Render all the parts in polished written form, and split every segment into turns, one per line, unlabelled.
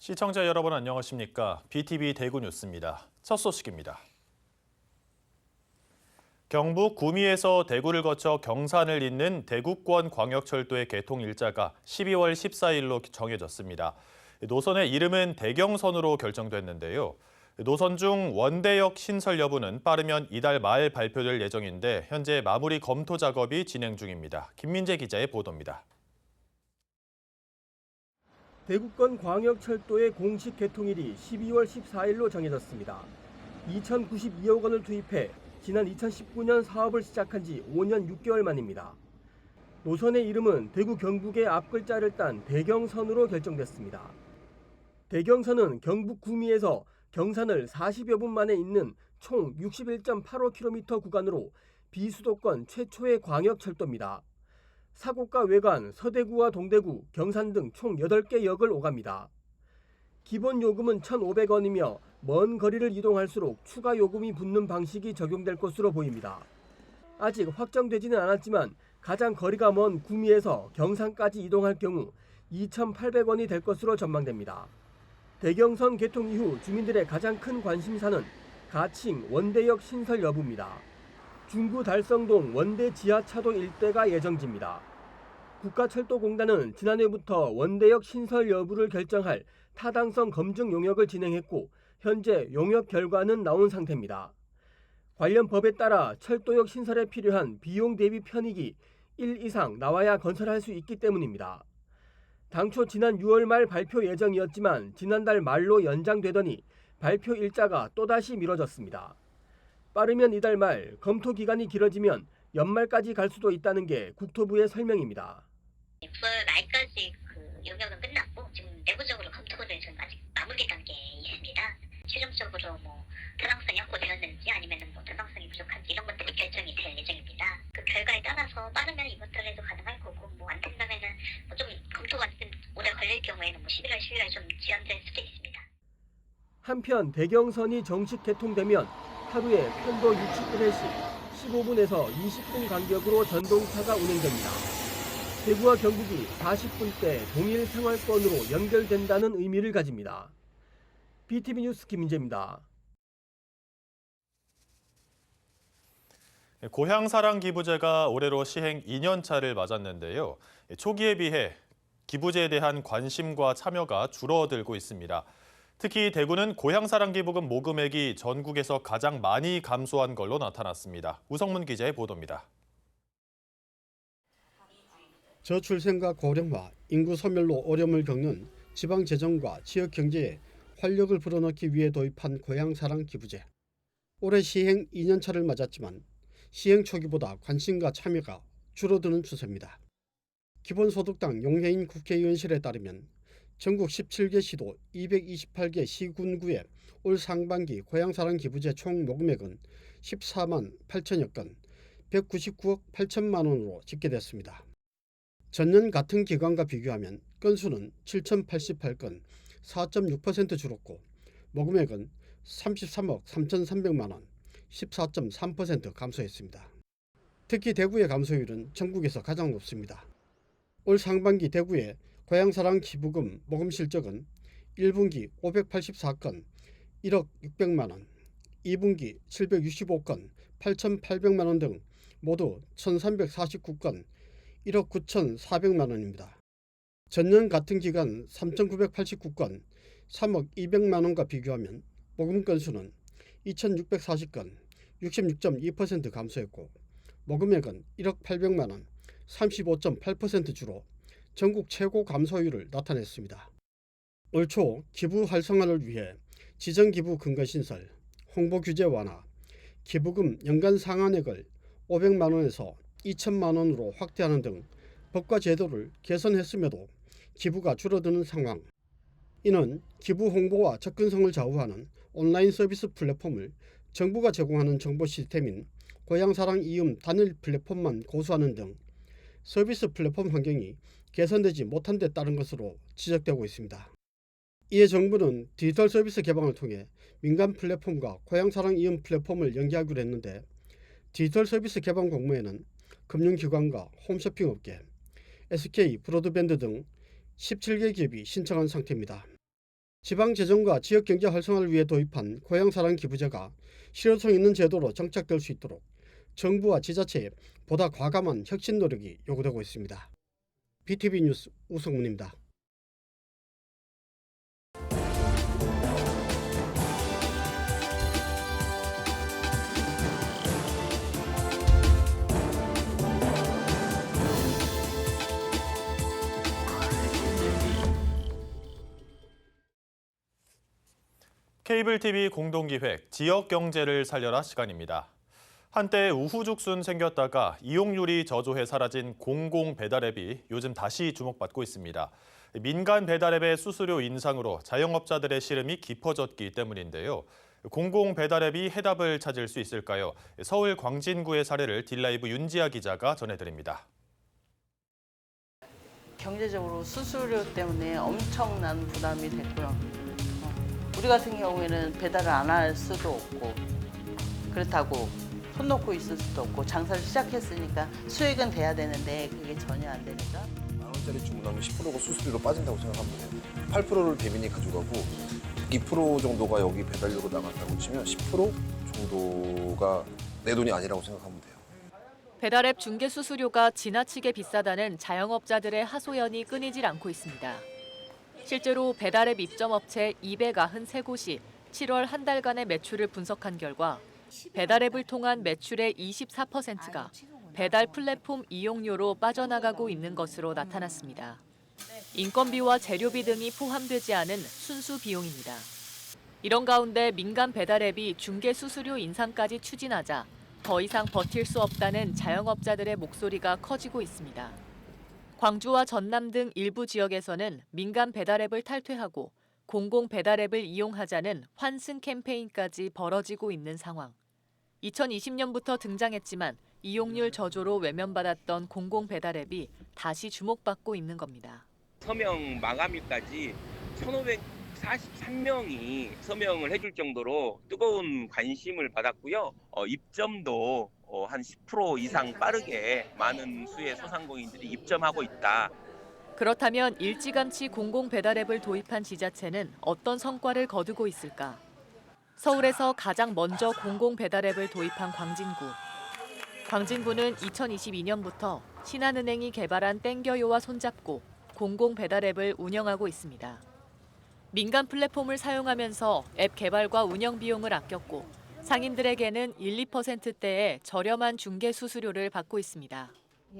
시청자 여러분 안녕하십니까? BTV 대구 뉴스입니다. 첫 소식입니다. 경북 구미에서 대구를 거쳐 경산을 잇는 대구권 광역철도의 개통 일자가 12월 14일로 정해졌습니다. 노선의 이름은 대경선으로 결정됐는데요. 노선 중 원대역 신설 여부는 빠르면 이달 말 발표될 예정인데 현재 마무리 검토 작업이 진행 중입니다. 김민재 기자의 보도입니다.
대구권 광역철도의 공식 개통일이 12월 14일로 정해졌습니다. 2,092억 원을 투입해 지난 2019년 사업을 시작한 지 5년 6개월 만입니다. 노선의 이름은 대구 경북의 앞글자를 딴 대경선으로 결정됐습니다. 대경선은 경북 구미에서 경산을 40여 분 만에 잇는 총 61.85km 구간으로 비수도권 최초의 광역철도입니다. 사곡과 외관, 서대구와 동대구, 경산 등 총 8개 역을 오갑니다. 기본 요금은 1,500원이며 먼 거리를 이동할수록 추가 요금이 붙는 방식이 적용될 것으로 보입니다. 아직 확정되지는 않았지만 가장 거리가 먼 구미에서 경산까지 이동할 경우 2,800원이 될 것으로 전망됩니다. 대경선 개통 이후 주민들의 가장 큰 관심사는 가칭 원대역 신설 여부입니다. 중구 달성동 원대 지하차도 일대가 예정지입니다. 국가철도공단은 지난해부터 원대역 신설 여부를 결정할 타당성 검증 용역을 진행했고 현재 용역 결과는 나온 상태입니다. 관련 법에 따라 철도역 신설에 필요한 비용 대비 편익이 1 이상 나와야 건설할 수 있기 때문입니다. 당초 지난 6월 말 발표 예정이었지만 지난달 말로 연장되더니 발표 일자가 또다시 미뤄졌습니다. 빠르면 이달 말, 검토 기간이 길어지면 연말까지 갈 수도 있다는 게 국토부의 설명입니다.
9월 말까지 용역은 끝났고 지금 내부적으로 검토를 좀 아직 마무리 단계에 있습니다. 최종적으로 타당성이 확보되었는지 아니면 타당성이 부족한지 이런 것들이 결정이 될 예정입니다. 그 결과에 따라서 빠르면 이번 달에도 가능할 거고 안 된다면은 좀 검토가 좀 오래 걸릴 경우에는 11월, 12월 좀 지연될 수도 있습니다.
한편 대경선이 정식 개통되면 하루에 편도 61회씩 15분에서 20분 간격으로 전동차가 운행됩니다. 대구와 경북이 40분대 동일 생활권으로 연결된다는 의미를 가집니다. BTV 뉴스 김민재입니다.
고향사랑 기부제가 올해로 시행 2년 차를 맞았는데요. 초기에 비해 기부제에 대한 관심과 참여가 줄어들고 있습니다. 특히 대구는 고향사랑 기부금 모금액이 전국에서 가장 많이 감소한 걸로 나타났습니다. 우성문 기자의 보도입니다.
저출생과 고령화, 인구 소멸로 어려움을 겪는 지방 재정과 지역 경제에 활력을 불어넣기 위해 도입한 고향사랑 기부제. 올해 시행 2년 차를 맞았지만 시행 초기보다 관심과 참여가 줄어드는 추세입니다. 기본소득당 용해인 국회의원실에 따르면 전국 17개 시도 228개 시군구의 올 상반기 고향사랑 기부제 총 모금액은 14만 8천여 건, 199억 8천만 원으로 집계됐습니다. 전년 같은 기간과 비교하면 건수는 7,088건, 4.6% 줄었고 모금액은 33억 3,300만 원, 14.3% 감소했습니다. 특히 대구의 감소율은 전국에서 가장 높습니다. 올 상반기 대구의 고향사랑 기부금 모금 실적은 1분기 584건, 1억 600만 원, 2분기 765건, 8,800만 원 등 모두 1,349건, 1억 9,400만 원입니다. 전년 같은 기간 3,989건, 3억 200만 원과 비교하면 모금 건수는 2,640건, 66.2% 감소했고 모금액은 1억 800만 원, 35.8% 줄어 전국 최고 감소율을 나타냈습니다. 올 초 기부 활성화를 위해 지정기부 근거신설, 홍보 규제 완화, 기부금 연간 상한액을 500만 원에서 2천만 원으로 확대하는 등 법과 제도를 개선했음에도 기부가 줄어드는 상황. 이는 기부 홍보와 접근성을 좌우하는 온라인 서비스 플랫폼을 정부가 제공하는 정보 시스템인 고향사랑 이음 단일 플랫폼만 고수하는 등 서비스 플랫폼 환경이 개선되지 못한 데 따른 것으로 지적되고 있습니다. 이에 정부는 디지털 서비스 개방을 통해 민간 플랫폼과 고향사랑 이음 플랫폼을 연계하기로 했는데 디지털 서비스 개방 공모에는 금융기관과 홈쇼핑업계, SK 브로드밴드 등 17개 기업이 신청한 상태입니다. 지방재정과 지역경제 활성화를 위해 도입한 고향사랑 기부제가 실효성 있는 제도로 정착될 수 있도록 정부와 지자체의 보다 과감한 혁신 노력이 요구되고 있습니다. BTV 뉴스 우성문입니다.
케이블 TV 공동기획 지역 경제를 살려라 시간입니다. 한때 우후죽순 생겼다가 이용률이 저조해 사라진 공공 배달앱이 요즘 다시 주목받고 있습니다. 민간 배달앱의 수수료 인상으로 자영업자들의 시름이 깊어졌기 때문인데요. 공공 배달앱이 해답을 찾을 수 있을까요? 서울 광진구의 사례를 딜라이브 윤지아 기자가 전해드립니다.
경제적으로 수수료 때문에 엄청난 부담이 됐고요. 우리 같은 경우에는 배달을 안 할 수도 없고 그렇다고 손 놓고 있을 수도 없고 장사를 시작했으니까 수익은 돼야 되는데 그게 전혀 안 되니까.
10,000원짜리 주문하면 10%가 수수료로 빠진다고 생각하면 돼요. 8%를 대민이 가져가고 2% 정도가 여기 배달료로 나간다고 치면 10% 정도가 내 돈이 아니라고 생각하면 돼요.
배달앱 중개 수수료가 지나치게 비싸다는 자영업자들의 하소연이 끊이질 않고 있습니다. 실제로 배달앱 입점업체 293곳이 7월 한 달간의 매출을 분석한 결과 배달앱을 통한 매출의 24%가 배달 플랫폼 이용료로 빠져나가고 있는 것으로 나타났습니다. 인건비와 재료비 등이 포함되지 않은 순수 비용입니다. 이런 가운데 민간 배달앱이 중개 수수료 인상까지 추진하자 더 이상 버틸 수 없다는 자영업자들의 목소리가 커지고 있습니다. 광주와 전남 등 일부 지역에서는 민간 배달앱을 탈퇴하고 공공 배달앱을 이용하자는 환승 캠페인까지 벌어지고 있는 상황. 2020년부터 등장했지만 이용률 저조로 외면받았던 공공 배달앱이 다시 주목받고 있는 겁니다.
서명 마감일까지 1,543명이 서명을 해줄 정도로 뜨거운 관심을 받았고요. 입점도 한 10% 이상 빠르게 많은 수의 소상공인들이 입점하고 있다.
그렇다면 일찌감치 공공 배달앱을 도입한 지자체는 어떤 성과를 거두고 있을까? 서울에서 가장 먼저 공공 배달앱을 도입한 광진구. 광진구는 2022년부터 신한은행이 개발한 땡겨요와 손잡고 공공 배달앱을 운영하고 있습니다. 민간 플랫폼을 사용하면서 앱 개발과 운영 비용을 아꼈고 상인들에게는 1~2%대의 저렴한 중개 수수료를 받고 있습니다.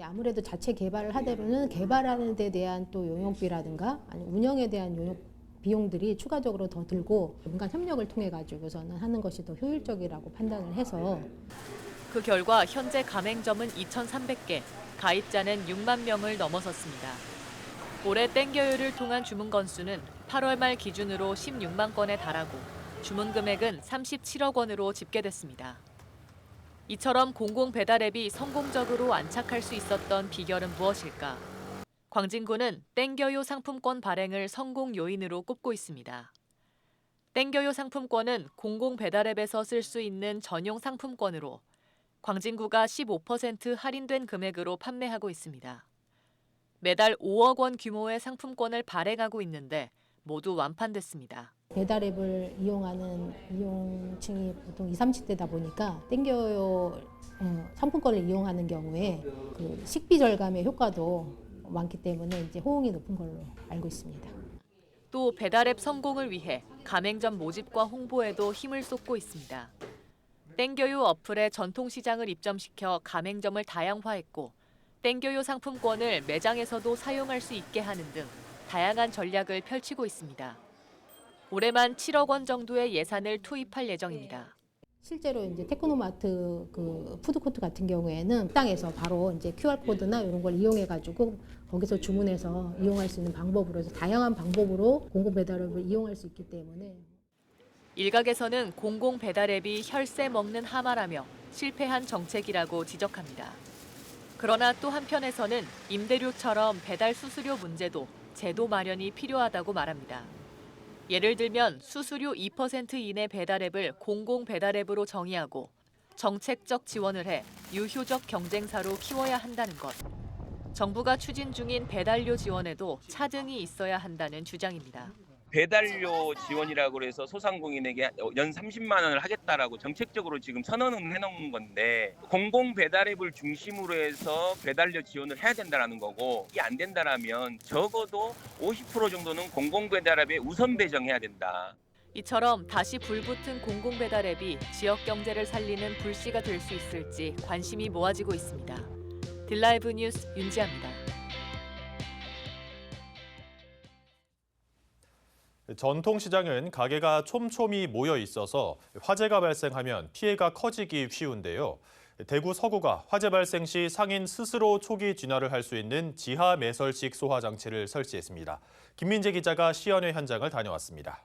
아무래도 자체 개발을 하다 보면 개발하는 데 대한 또 용역비라든가 아니 운영에 대한 비용들이 추가적으로 더 들고 민간 협력을 통해 가지고서는 하는 것이 더 효율적이라고 판단을 해서
그 결과 현재 가맹점은 2,300개, 가입자는 6만 명을 넘어섰습니다. 올해 땡겨요를 통한 주문 건수는 8월 말 기준으로 16만 건에 달하고 주문 금액은 37억 원으로 집계됐습니다. 이처럼 공공 배달앱이 성공적으로 안착할 수 있었던 비결은 무엇일까? 광진구는 땡겨요 상품권 발행을 성공 요인으로 꼽고 있습니다. 땡겨요 상품권은 공공 배달앱에서 쓸 수 있는 전용 상품권으로 광진구가 15% 할인된 금액으로 판매하고 있습니다. 매달 5억 원 규모의 상품권을 발행하고 있는데 모두 완판됐습니다.
배달앱을 이용하는 이용층이 보통 20, 30대다 보니까 땡겨요 상품권을 이용하는 경우에 그 식비 절감의 효과도 많기 때문에 이제 호응이 높은 걸로 알고 있습니다.
또 배달앱 성공을 위해 가맹점 모집과 홍보에도 힘을 쏟고 있습니다. 땡겨요 어플에 전통시장을 입점시켜 가맹점을 다양화했고 땡겨요 상품권을 매장에서도 사용할 수 있게 하는 등 다양한 전략을 펼치고 있습니다. 올해만 7억 원 정도의 예산을 투입할 예정입니다.
실제로 이제 테크노마트 그 푸드코트 같은 경우에는 식당에서 바로 이제 QR코드나 이런 걸 이용해 가지고 거기서 주문해서 이용할 수 있는 방법으로 해서 다양한 방법으로 공공 배달앱을 이용할 수 있기 때문에
일각에서는 공공 배달앱이 혈세 먹는 하마라며 실패한 정책이라고 지적합니다. 그러나 또 한편에서는 임대료처럼 배달 수수료 문제도 제도 마련이 필요하다고 말합니다. 예를 들면 수수료 2% 이내 배달앱을 공공 배달앱으로 정의하고 정책적 지원을 해 유효적 경쟁사로 키워야 한다는 것. 정부가 추진 중인 배달료 지원에도 차등이 있어야 한다는 주장입니다.
배달료 지원이라고 해서 소상공인에게 연 30만 원을 하겠다라고 정책적으로 지금 선언은 해놓은 건데 공공 배달 앱을 중심으로 해서 배달료 지원을 해야 된다라는 거고 이게 안 된다라면 적어도 50% 정도는 공공 배달 앱에 우선 배정해야 된다.
이처럼 다시 불붙은 공공배달 앱이 지역 경제를 살리는 불씨가 될 수 있을지 관심이 모아지고 있습니다. 딜라이브 뉴스 윤지아입니다.
전통시장은 가게가 촘촘히 모여 있어서 화재가 발생하면 피해가 커지기 쉬운데요. 대구 서구가 화재 발생 시 상인 스스로 초기 진화를 할 수 있는 지하 매설식 소화 장치를 설치했습니다. 김민재 기자가 시연회 현장을 다녀왔습니다.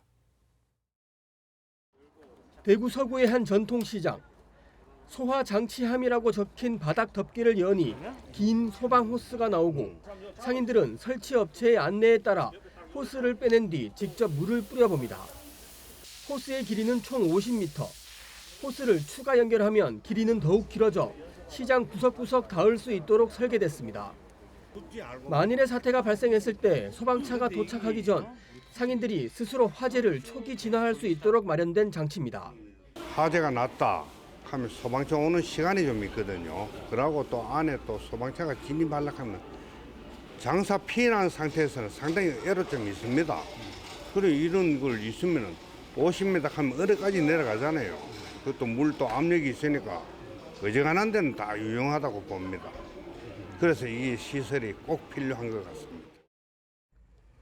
대구 서구의 한 전통시장. 소화 장치함이라고 적힌 바닥 덮개를 여니 긴 소방 호스가 나오고 상인들은 설치 업체의 안내에 따라 호스를 빼낸 뒤 직접 물을 뿌려봅니다. 호스의 길이는 총 50m. 호스를 추가 연결하면 길이는 더욱 길어져 시장 구석구석 닿을 수 있도록 설계됐습니다. 만일의 사태가 발생했을 때 소방차가 도착하기 전 상인들이 스스로 화재를 초기 진화할 수 있도록 마련된 장치입니다.
화재가 났다 하면 소방차 오는 시간이 좀 있거든요. 그러고 또 안에 또 소방차가 진입하려고 하면 장사 피해 난 상태에서는 상당히 애로점이 있습니다. 그리고 이런 걸 있으면 50m 하면 어디까지 내려가잖아요. 그것도 물도 압력이 있으니까 어지간한 데는 다 유용하다고 봅니다. 그래서 이 시설이 꼭 필요한 것 같습니다.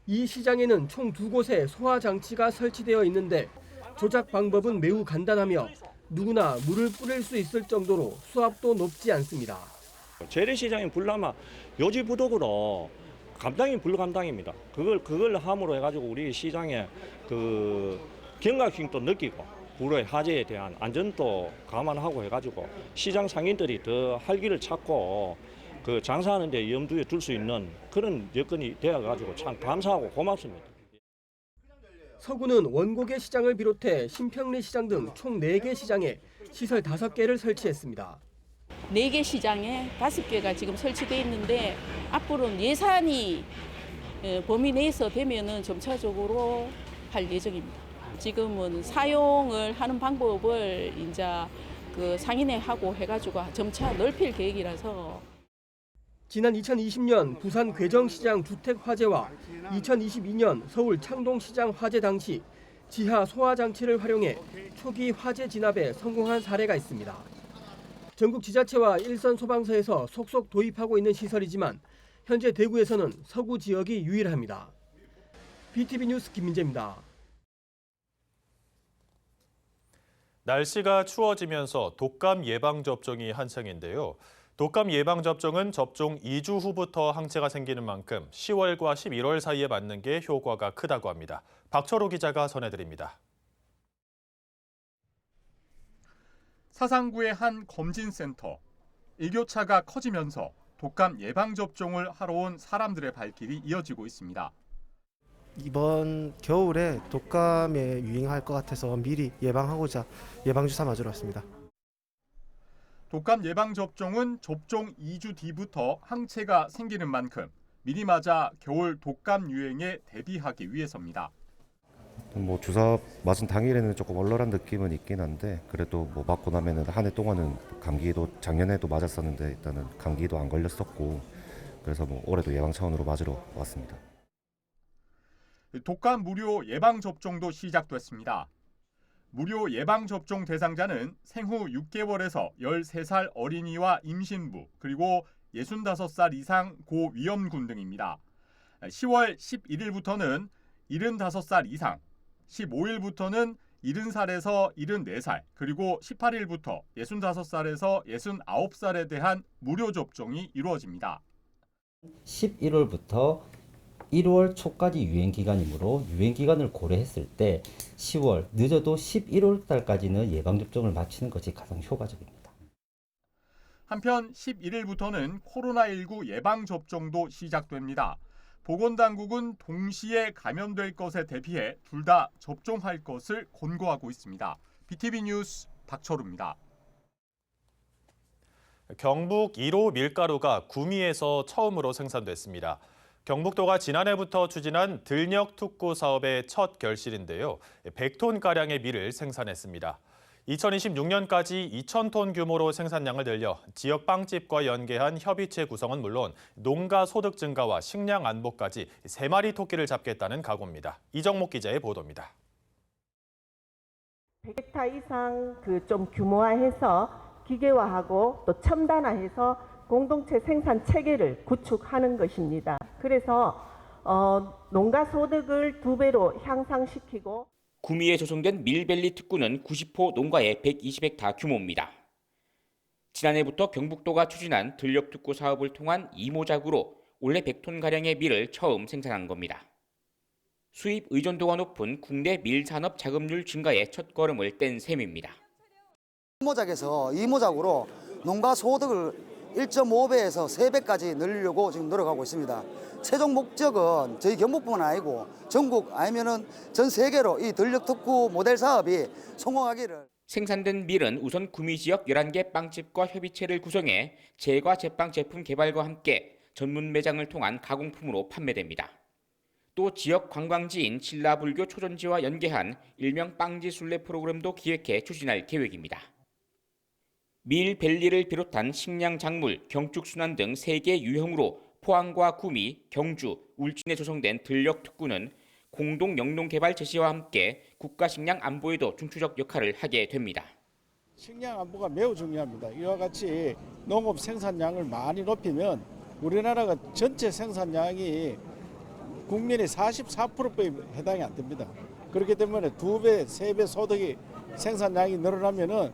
이 시장에는 총 2곳에 소화 장치가 설치되어 있는데 조작 방법은 매우 간단하며 누구나 물을 뿌릴 수 있을 정도로 수압도 높지 않습니다.
재래시장인 불나마 요지부독으로 감당이 불감당입니다. 그걸 함으로 해가지고 우리 시장에 그 경각심도 느끼고 불의 화재에 대한 안전도 감안하고 해가지고 시장 상인들이 더 활기를 찾고 그 장사하는 데 염두에 둘 수 있는 그런 여건이 되어가지고 참 감사하고 고맙습니다.
서구는 원곡의 시장을 비롯해 신평리 시장 등 총 4개 시장에 시설 5개를 설치했습니다.
4개 시장에 5개가 지금 설치되어 있는데 앞으로는 예산이 범위 내에서 되면은 점차적으로 할 예정입니다. 지금은 사용을 하는 방법을 이제 그 상인회 하고 해가지고 점차 넓힐 계획이라서.
지난 2020년 부산 괴정시장 주택 화재와 2022년 서울 창동시장 화재 당시 지하 소화 장치를 활용해 초기 화재 진압에 성공한 사례가 있습니다. 전국 지자체와 일선 소방서에서 속속 도입하고 있는 시설이지만 현재 대구에서는 서구 지역이 유일합니다. BTV 뉴스 김민재입니다.
날씨가 추워지면서 독감 예방접종이 한창인데요. 독감 예방접종은 접종 2주 후부터 항체가 생기는 만큼 10월과 11월 사이에 맞는 게 효과가 크다고 합니다. 박철호 기자가 전해드립니다.
사상구의 한 검진센터. 일교차가 커지면서 독감 예방접종을 하러 온 사람들의 발길이 이어지고 있습니다.
이번 겨울에 독감에 유행할 것 같아서 미리 예방하고자 예방주사 맞으러 왔습니다.
독감 예방접종은 접종 2주 뒤부터 항체가 생기는 만큼 미리 맞아 겨울 독감 유행에 대비하기 위해서입니다.
주사 맞은 당일에는 조금 얼얼한 느낌은 있긴 한데 그래도 맞고 나면은 한 해 동안은 감기도 작년에도 맞았었는데 일단은 감기도 안 걸렸었고 그래서 올해도 예방 차원으로 맞으러 왔습니다.
독감 무료 예방접종도 시작됐습니다. 무료 예방접종 대상자는 생후 6개월에서 13살 어린이와 임신부 그리고 65살 이상 고위험군 등입니다. 10월 11일부터는 75살 이상, 15일부터는 70살에서 74살, 그리고 18일부터 65살에서 69살에 대한 무료 접종이 이루어집니다.
11월부터 1월 초까지 유행 기간이므로 유행 기간을 고려했을 때 10월, 늦어도 11월 달까지는 예방접종을 마치는 것이 가장 효과적입니다.
한편 11일부터는 코로나19 예방접종도 시작됩니다. 보건당국은 동시에 감염될 것에 대비해 둘 다 접종할 것을 권고하고 있습니다. BTV 뉴스 박철우입니다.
경북 1호 밀가루가 구미에서 처음으로 생산됐습니다. 경북도가 지난해부터 추진한 들녘 특구 사업의 첫 결실인데요. 100톤가량의 밀을 생산했습니다. 2026년까지 2,000톤 규모로 생산량을 늘려 지역 빵집과 연계한 협의체 구성은 물론 농가 소득 증가와 식량 안보까지 3마리 토끼를 잡겠다는 각오입니다. 이정목 기자의 보도입니다.
100헥타 이상 좀 규모화해서 기계화하고 또 첨단화해서 공동체 생산 체계를 구축하는 것입니다. 그래서 농가 소득을 2배로 향상시키고
구미에 조성된 밀밸리 특구는 90호 농가의 120헥타 규모입니다. 지난해부터 경북도가 추진한 들녘 특구 사업을 통한 이모작으로 올해 100톤가량의 밀을 처음 생산한 겁니다. 수입 의존도가 높은 국내 밀산업 자급률 증가에 첫걸음을 뗀 셈입니다.
이모작에서 이모작으로 농가 소득을 1.5배에서 3배까지 늘리려고 지금 노력하고 있습니다. 최종 목적은 저희 경북뿐만 아니고 전국 아니면은 전 세계로 이 들녘 특구 모델 사업이 성공하기를.
생산된 밀은 우선 구미 지역 11개 빵집과 협의체를 구성해 제과 제빵 제품 개발과 함께 전문 매장을 통한 가공품으로 판매됩니다. 또 지역 관광지인 신라불교 초전지와 연계한 일명 빵지 순례 프로그램도 기획해 추진할 계획입니다. 밀밸리를 비롯한 식량 작물, 경축순환 등 3개 유형으로 포항과 구미, 경주, 울진에 조성된 들녘 특구는 공동 영농 개발 제시와 함께 국가 식량 안보에도 중추적 역할을 하게 됩니다.
식량 안보가 매우 중요합니다. 이와 같이 농업 생산량을 많이 높이면 우리나라가 전체 생산량이 국민의 44%에 해당이 안 됩니다. 그렇기 때문에 2배, 3배 소득이 생산량이 늘어나면은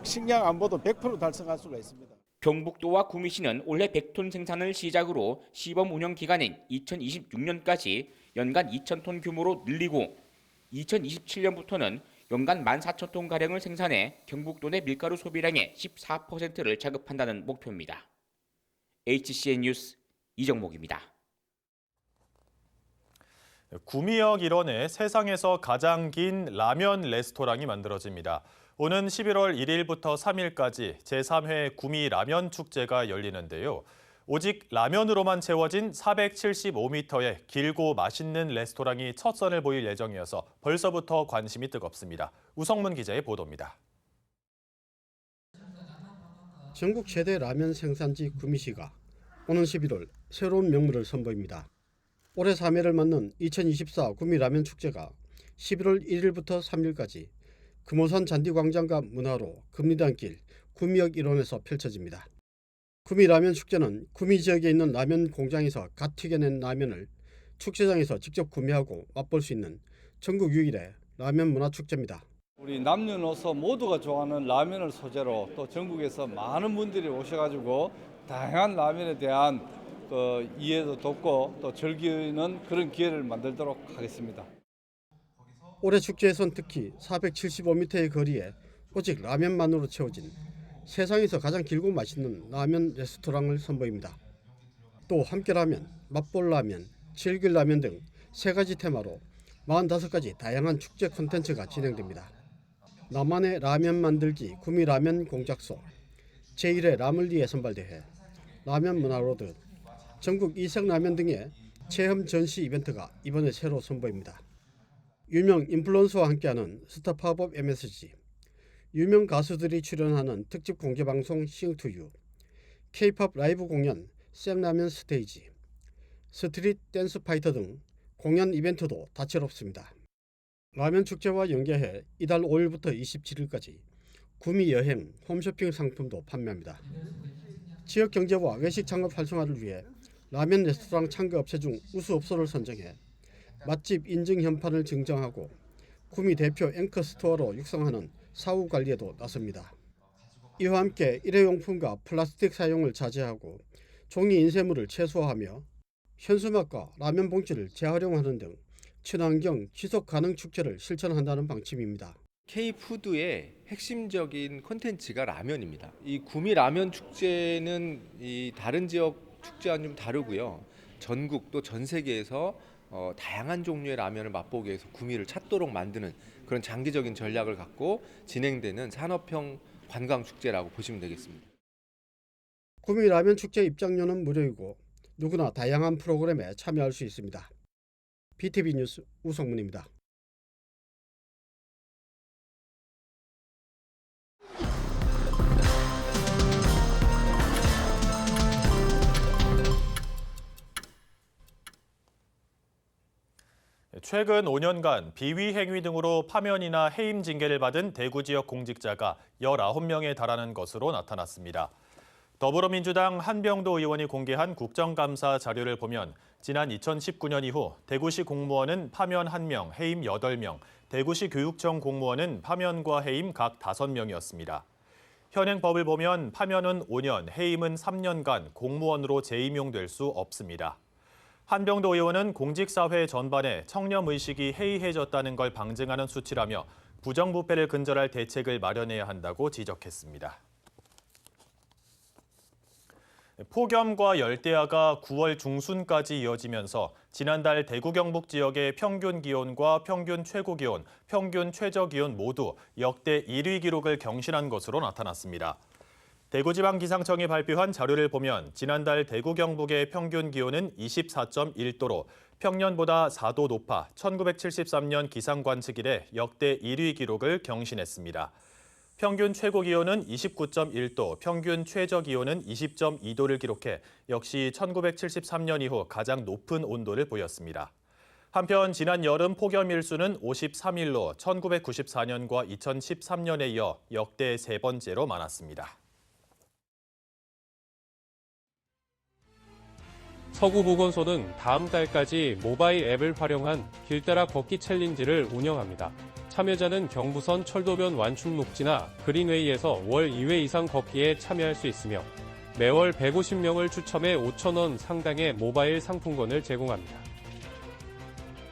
식량 안보도 100% 달성할 수가 있습니다.
경북도와 구미시는 올해 100톤 생산을 시작으로 시범 운영 기간인 2026년까지 연간 2,000톤 규모로 늘리고 2027년부터는 연간 14,000톤가량을 생산해 경북도 내 밀가루 소비량의 14%를 자급한다는 목표입니다. HCN 뉴스 이정목입니다.
구미역 일원에 세상에서 가장 긴 라면 레스토랑이 만들어집니다. 오는 11월 1일부터 3일까지 제3회 구미 라면 축제가 열리는데요. 오직 라면으로만 채워진 475m의 길고 맛있는 레스토랑이 첫 선을 보일 예정이어서 벌써부터 관심이 뜨겁습니다. 우성문 기자의 보도입니다.
전국 최대 라면 생산지 구미시가 오는 11월 새로운 명물을 선보입니다. 올해 3회를 맞는 2024 구미 라면 축제가 11월 1일부터 3일까지 금호산 잔디광장과 문화로 금리단길 구미역 일원에서 펼쳐집니다. 구미 라면 축제는 구미 지역에 있는 라면 공장에서 갓 튀겨낸 라면을 축제장에서 직접 구매하고 맛볼 수 있는 전국 유일의 라면 문화 축제입니다.
우리 남녀노소 모두가 좋아하는 라면을 소재로 또 전국에서 많은 분들이 오셔가지고 다양한 라면에 대한 이해도 돕고 또 즐기는 그런 기회를 만들도록 하겠습니다.
올해 축제에선 특히 475m의 거리에 오직 라면만으로 채워진 세상에서 가장 길고 맛있는 라면 레스토랑을 선보입니다. 또 함께 라면, 맛볼 라면, 즐길 라면 등 3가지 테마로 45가지 다양한 축제 콘텐츠가 진행됩니다. 나만의 라면 만들기 구미 라면 공작소, 제1회 라물리에 선발대회, 라면 문화로드, 전국 이색 라면 등의 체험 전시 이벤트가 이번에 새로 선보입니다. 유명 인플루언서와 함께하는 스타 팝업 MSG, 유명 가수들이 출연하는 특집 공개방송 싱투유, K-팝 라이브 공연 생라면 스테이지, 스트릿 댄스 파이터 등 공연 이벤트도 다채롭습니다. 라면 축제와 연계해 이달 5일부터 27일까지 구미 여행, 홈쇼핑 상품도 판매합니다. 지역 경제와 외식 창업 활성화를 위해 라면 레스토랑 창업업체 중 우수업소를 선정해 맛집 인증 현판을 증정하고 구미 대표 앵커 스토어로 육성하는 사후 관리에도 나섭니다. 이와 함께 일회용품과 플라스틱 사용을 자제하고 종이 인쇄물을 최소화하며 현수막과 라면 봉지를 재활용하는 등 친환경 지속 가능 축제를 실천한다는 방침입니다.
K푸드의 핵심적인 콘텐츠가 라면입니다. 이 구미 라면 축제는 이 다른 지역 축제와는 좀 다르고요. 전국 또 전 세계에서 다양한 종류의 라면을 맛보기 위해서 구미를 찾도록 만드는 그런 장기적인 전략을 갖고 진행되는 산업형 관광 축제라고 보시면 되겠습니다.
구미 라면 축제 입장료는 무료이고 누구나 다양한 프로그램에 참여할 수 있습니다. BTV 뉴스 우성문입니다.
최근 5년간 비위 행위 등으로 파면이나 해임 징계를 받은 대구 지역 공직자가 19명에 달하는 것으로 나타났습니다. 더불어민주당 한병도 의원이 공개한 국정감사 자료를 보면 지난 2019년 이후 대구시 공무원은 파면 1명, 해임 8명, 대구시 교육청 공무원은 파면과 해임 각 5명이었습니다. 현행 법을 보면 파면은 5년, 해임은 3년간 공무원으로 재임용될 수 없습니다. 한병도 의원은 공직사회 전반에 청렴의식이 해이해졌다는 걸 방증하는 수치라며 부정부패를 근절할 대책을 마련해야 한다고 지적했습니다. 폭염과 열대야가 9월 중순까지 이어지면서 지난달 대구 경북 지역의 평균 기온과 평균 최고 기온, 평균 최저 기온 모두 역대 1위 기록을 경신한 것으로 나타났습니다. 대구지방기상청이 발표한 자료를 보면 지난달 대구 경북의 평균 기온은 24.1도로 평년보다 4도 높아 1973년 기상관측 이래 역대 1위 기록을 경신했습니다. 평균 최고 기온은 29.1도, 평균 최저 기온은 20.2도를 기록해 역시 1973년 이후 가장 높은 온도를 보였습니다. 한편 지난 여름 폭염 일수는 53일로 1994년과 2013년에 이어 역대 세 번째로 많았습니다.
서구보건소는 다음 달까지 모바일 앱을 활용한 길 따라 걷기 챌린지를 운영합니다. 참여자는 경부선 철도변 완충 녹지나 그린웨이에서 월 2회 이상 걷기에 참여할 수 있으며 매월 150명을 추첨해 5,000원 상당의 모바일 상품권을 제공합니다.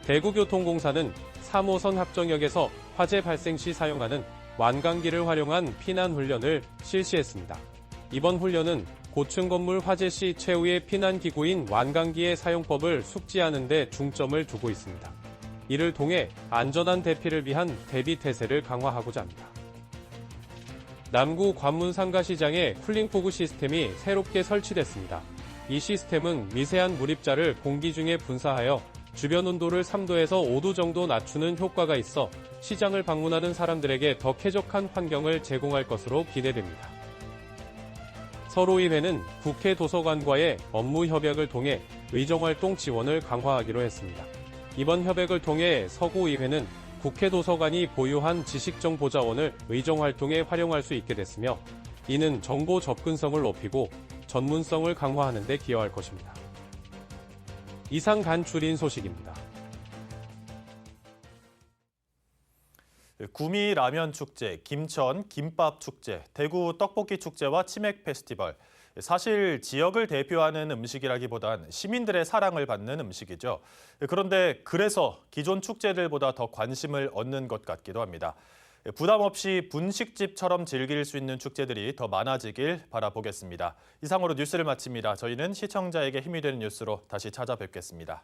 대구교통공사는 3호선 합정역에서 화재 발생 시 사용하는 완강기를 활용한 피난 훈련을 실시했습니다. 이번 훈련은 고층 건물 화재 시 최후의 피난 기구인 완강기의 사용법을 숙지하는 데 중점을 두고 있습니다. 이를 통해 안전한 대피를 위한 대비 태세를 강화하고자 합니다. 남구 관문상가시장에 쿨링포구 시스템이 새롭게 설치됐습니다. 이 시스템은 미세한 물입자를 공기 중에 분사하여 주변 온도를 3도에서 5도 정도 낮추는 효과가 있어 시장을 방문하는 사람들에게 더 쾌적한 환경을 제공할 것으로 기대됩니다. 서로의회는 국회 도서관과의 업무 협약을 통해 의정활동 지원을 강화하기로 했습니다. 이번 협약을 통해 서구의회는 국회 도서관이 보유한 지식정보자원을 의정활동에 활용할 수 있게 됐으며 이는 정보 접근성을 높이고 전문성을 강화하는 데 기여할 것입니다. 이상 간추린 소식입니다.
구미 라면 축제, 김천 김밥 축제, 대구 떡볶이 축제와 치맥 페스티벌. 사실 지역을 대표하는 음식이라기보단 시민들의 사랑을 받는 음식이죠. 그런데 그래서 기존 축제들보다 더 관심을 얻는 것 같기도 합니다. 부담 없이 분식집처럼 즐길 수 있는 축제들이 더 많아지길 바라보겠습니다. 이상으로 뉴스를 마칩니다. 저희는 시청자에게 힘이 되는 뉴스로 다시 찾아뵙겠습니다.